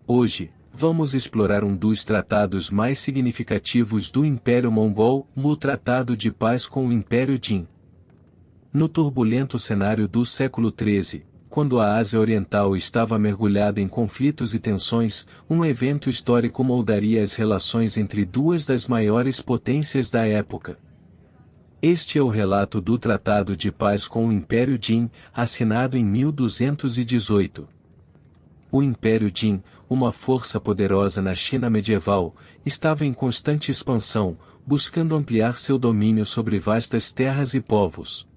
Hoje, vamos explorar um dos tratados mais significativos do Império Mongol, o Tratado de Paz com o Império Jin. No turbulento cenário do século XIII, quando a Ásia Oriental estava mergulhada em conflitos e tensões, um evento histórico moldaria as relações entre duas das maiores potências da época. Este é o relato do Tratado de Paz com o Império Jin, assinado em 1218. O Império Jin, uma força poderosa na China medieval, estava em constante expansão, buscando ampliar seu domínio sobre vastas terras e povos.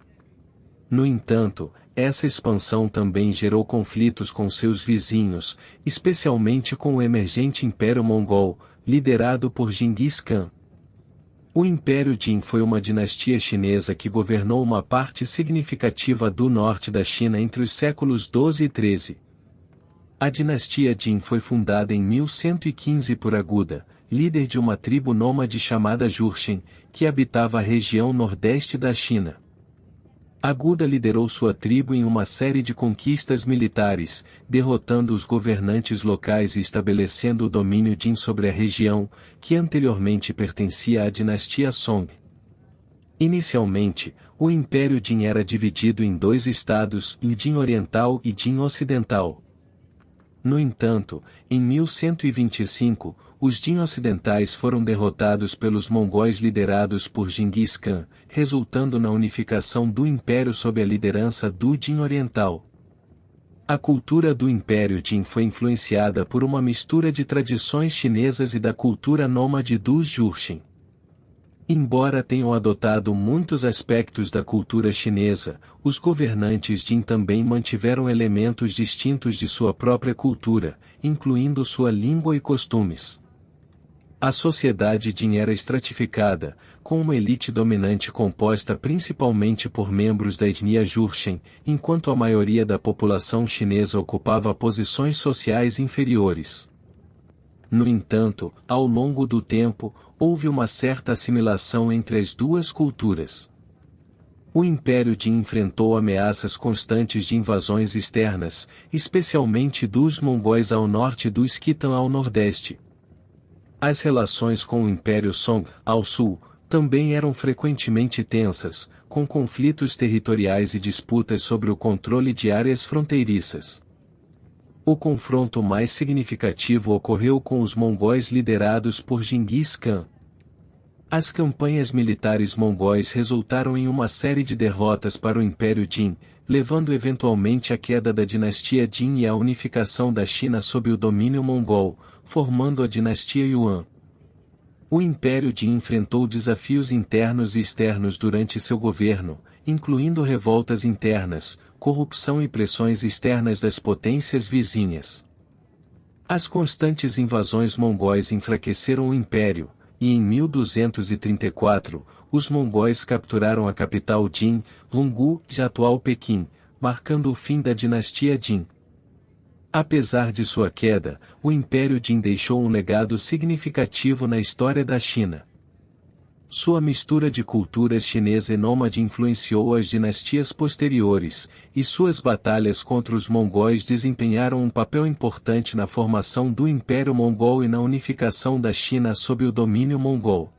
No entanto, essa expansão também gerou conflitos com seus vizinhos, especialmente com o emergente Império Mongol, liderado por Genghis Khan. O Império Jin foi uma dinastia chinesa que governou uma parte significativa do norte da China entre os séculos XII e XIII. A dinastia Jin foi fundada em 1115 por Aguda, líder de uma tribo nômade chamada Jurchen, que habitava a região nordeste da China. Aguda liderou sua tribo em uma série de conquistas militares, derrotando os governantes locais e estabelecendo o domínio Jin sobre a região, que anteriormente pertencia à dinastia Song. Inicialmente, o Império Jin era dividido em dois estados, o Jin Oriental e Jin Ocidental. No entanto, em 1125, os Jin ocidentais foram derrotados pelos mongóis liderados por Genghis Khan, resultando na unificação do império sob a liderança do Jin Oriental. A cultura do Império Jin foi influenciada por uma mistura de tradições chinesas e da cultura nômade dos Jurchen. Embora tenham adotado muitos aspectos da cultura chinesa, os governantes Jin também mantiveram elementos distintos de sua própria cultura, incluindo sua língua e costumes. A sociedade Jin era estratificada, com uma elite dominante composta principalmente por membros da etnia Jurchen, enquanto a maioria da população chinesa ocupava posições sociais inferiores. No entanto, ao longo do tempo, houve uma certa assimilação entre as duas culturas. O Império Jin enfrentou ameaças constantes de invasões externas, especialmente dos mongóis ao norte e dos Khitan ao nordeste. As relações com o Império Song, ao sul, também eram frequentemente tensas, com conflitos territoriais e disputas sobre o controle de áreas fronteiriças. O confronto mais significativo ocorreu com os mongóis liderados por Genghis Khan. As campanhas militares mongóis resultaram em uma série de derrotas para o Império Jin, levando eventualmente à queda da dinastia Jin e à unificação da China sob o domínio mongol, formando a dinastia Yuan. O Império Jin enfrentou desafios internos e externos durante seu governo, incluindo revoltas internas, corrupção e pressões externas das potências vizinhas. As constantes invasões mongóis enfraqueceram o império, e em 1234, os mongóis capturaram a capital Jin, Lungu, de atual Pequim, marcando o fim da dinastia Jin. Apesar de sua queda, o Império Jin deixou um legado significativo na história da China. Sua mistura de culturas chinesa e nômade influenciou as dinastias posteriores, e suas batalhas contra os mongóis desempenharam um papel importante na formação do Império Mongol e na unificação da China sob o domínio mongol.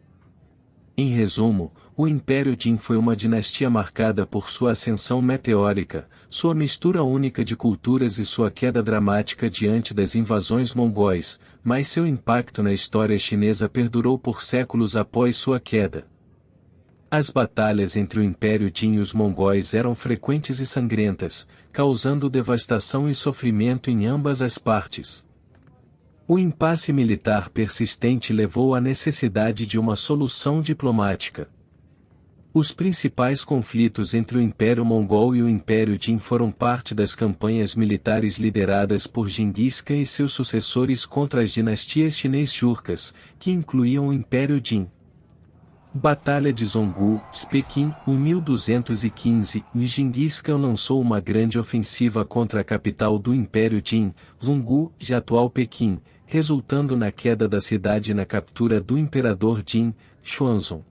Em resumo, o Império Jin foi uma dinastia marcada por sua ascensão meteórica, sua mistura única de culturas e sua queda dramática diante das invasões mongóis, mas seu impacto na história chinesa perdurou por séculos após sua queda. As batalhas entre o Império Jin e os mongóis eram frequentes e sangrentas, causando devastação e sofrimento em ambas as partes. O impasse militar persistente levou à necessidade de uma solução diplomática. Os principais conflitos entre o Império Mongol e o Império Jin foram parte das campanhas militares lideradas por Genghis Khan e seus sucessores contra as dinastias chinês-jurcas, que incluíam o Império Jin. Batalha de Zhonggu, Pequim, em 1215, e Genghis Khan lançou uma grande ofensiva contra a capital do Império Jin, Zhonggu, de atual Pequim, resultando na queda da cidade e na captura do imperador Jin, Xuanzong.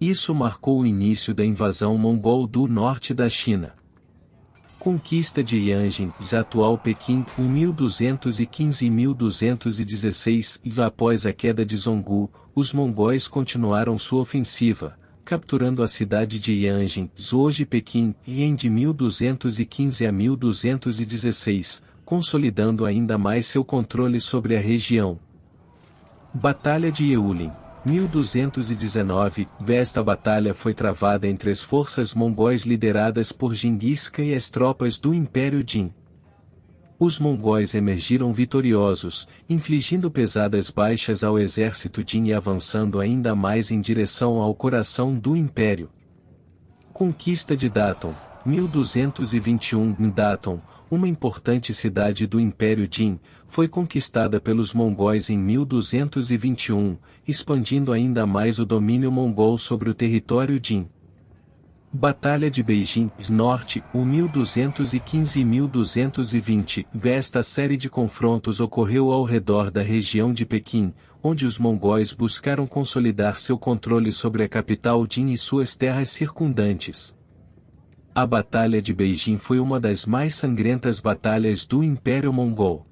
Isso marcou o início da invasão mongol do norte da China. Conquista de Yanjin, atual Pequim, 1215 e 1216, e após a queda de Zhonghu, os mongóis continuaram sua ofensiva, capturando a cidade de Yanjin, hoje Pequim, em de 1215 a 1216, consolidando ainda mais seu controle sobre a região. Batalha de Yeulin, 1219, esta batalha foi travada entre as forças mongóis lideradas por Genghis Khan e as tropas do Império Jin. Os mongóis emergiram vitoriosos, infligindo pesadas baixas ao exército Jin e avançando ainda mais em direção ao coração do Império. Conquista de Datong, 1221. Datong, uma importante cidade do Império Jin, foi conquistada pelos mongóis em 1221, expandindo ainda mais o domínio mongol sobre o território Jin. Batalha de Beijing, Norte, 1215 e 1220. Esta série de confrontos ocorreu ao redor da região de Pequim, onde os mongóis buscaram consolidar seu controle sobre a capital Jin e suas terras circundantes. A Batalha de Beijing foi uma das mais sangrentas batalhas do Império Mongol.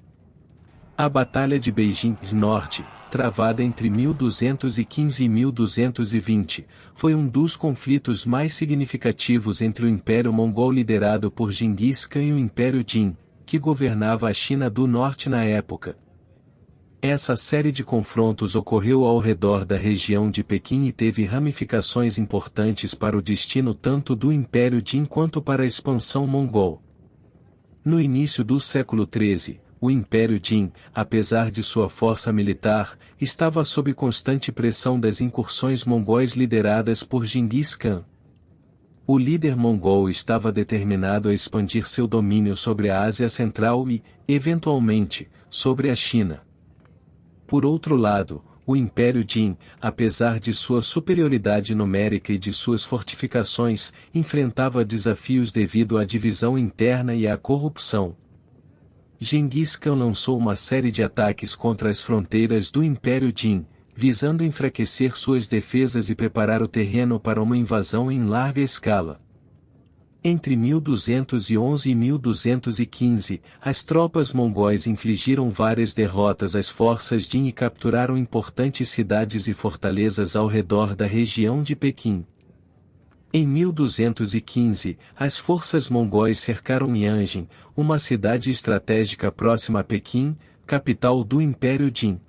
A Batalha de Beijing Norte, travada entre 1215 e 1220, foi um dos conflitos mais significativos entre o Império Mongol liderado por Genghis Khan e o Império Jin, que governava a China do Norte na época. Essa série de confrontos ocorreu ao redor da região de Pequim e teve ramificações importantes para o destino tanto do Império Jin quanto para a expansão mongol. No início do século XIII, o Império Jin, apesar de sua força militar, estava sob constante pressão das incursões mongóis lideradas por Genghis Khan. O líder mongol estava determinado a expandir seu domínio sobre a Ásia Central e, eventualmente, sobre a China. Por outro lado, o Império Jin, apesar de sua superioridade numérica e de suas fortificações, enfrentava desafios devido à divisão interna e à corrupção. Genghis Khan lançou uma série de ataques contra as fronteiras do Império Jin, visando enfraquecer suas defesas e preparar o terreno para uma invasão em larga escala. Entre 1211 e 1215, as tropas mongóis infligiram várias derrotas às forças Jin e capturaram importantes cidades e fortalezas ao redor da região de Pequim. Em 1215, as forças mongóis cercaram Yanjin, uma cidade estratégica próxima a Pequim, capital do Império Jin.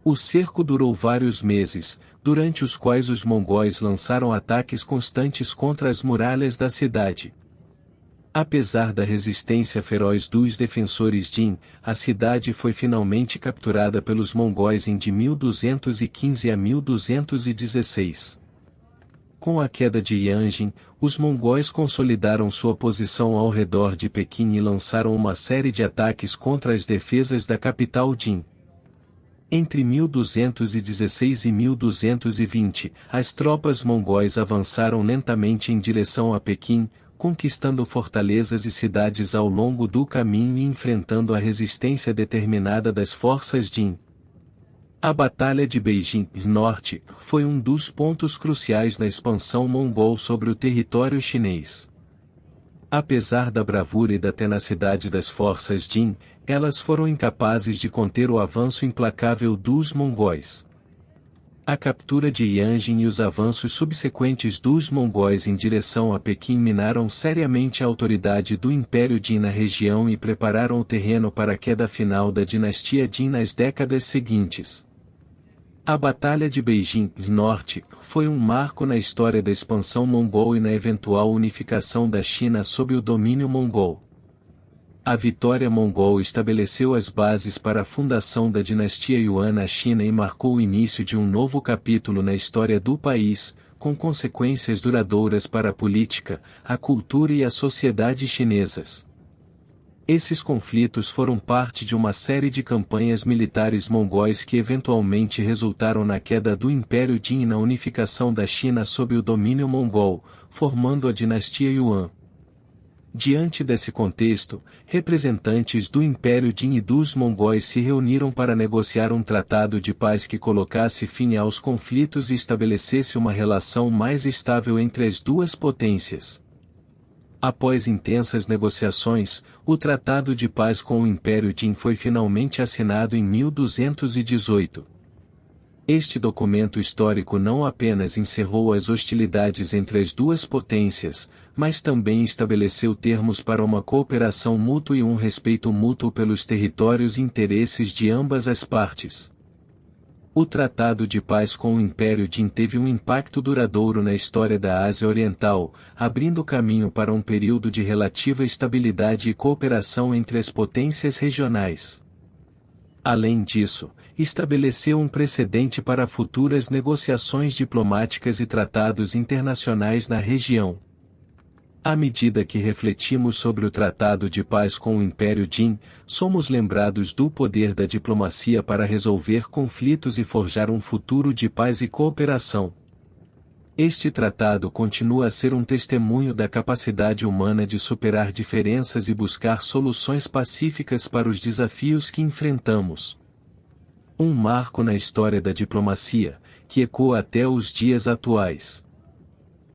O cerco durou vários meses, durante os quais os mongóis lançaram ataques constantes contra as muralhas da cidade. Apesar da resistência feroz dos defensores Jin, a cidade foi finalmente capturada pelos mongóis em de 1215 a 1216. Com a queda de Yanjin, os mongóis consolidaram sua posição ao redor de Pequim e lançaram uma série de ataques contra as defesas da capital Jin. Entre 1216 e 1220, as tropas mongóis avançaram lentamente em direção a Pequim, conquistando fortalezas e cidades ao longo do caminho e enfrentando a resistência determinada das forças Jin. A Batalha de Beijing Norte foi um dos pontos cruciais na expansão mongol sobre o território chinês. Apesar da bravura e da tenacidade das forças Jin, elas foram incapazes de conter o avanço implacável dos mongóis. A captura de Yanjin e os avanços subsequentes dos mongóis em direção a Pequim minaram seriamente a autoridade do Império Jin na região e prepararam o terreno para a queda final da dinastia Jin nas décadas seguintes. A Batalha de Beijing Norte foi um marco na história da expansão mongol e na eventual unificação da China sob o domínio mongol. A vitória mongol estabeleceu as bases para a fundação da dinastia Yuan na China e marcou o início de um novo capítulo na história do país, com consequências duradouras para a política, a cultura e a sociedade chinesas. Esses conflitos foram parte de uma série de campanhas militares mongóis que eventualmente resultaram na queda do Império Jin e na unificação da China sob o domínio mongol, formando a dinastia Yuan. Diante desse contexto, representantes do Império Jin e dos mongóis se reuniram para negociar um tratado de paz que colocasse fim aos conflitos e estabelecesse uma relação mais estável entre as duas potências. Após intensas negociações, o Tratado de Paz com o Império Jin foi finalmente assinado em 1218. Este documento histórico não apenas encerrou as hostilidades entre as duas potências, mas também estabeleceu termos para uma cooperação mútua e um respeito mútuo pelos territórios e interesses de ambas as partes. O Tratado de Paz com o Império Jin teve um impacto duradouro na história da Ásia Oriental, abrindo caminho para um período de relativa estabilidade e cooperação entre as potências regionais. Além disso, estabeleceu um precedente para futuras negociações diplomáticas e tratados internacionais na região. À medida que refletimos sobre o Tratado de Paz com o Império Jin, somos lembrados do poder da diplomacia para resolver conflitos e forjar um futuro de paz e cooperação. Este tratado continua a ser um testemunho da capacidade humana de superar diferenças e buscar soluções pacíficas para os desafios que enfrentamos. Um marco na história da diplomacia, que ecoa até os dias atuais.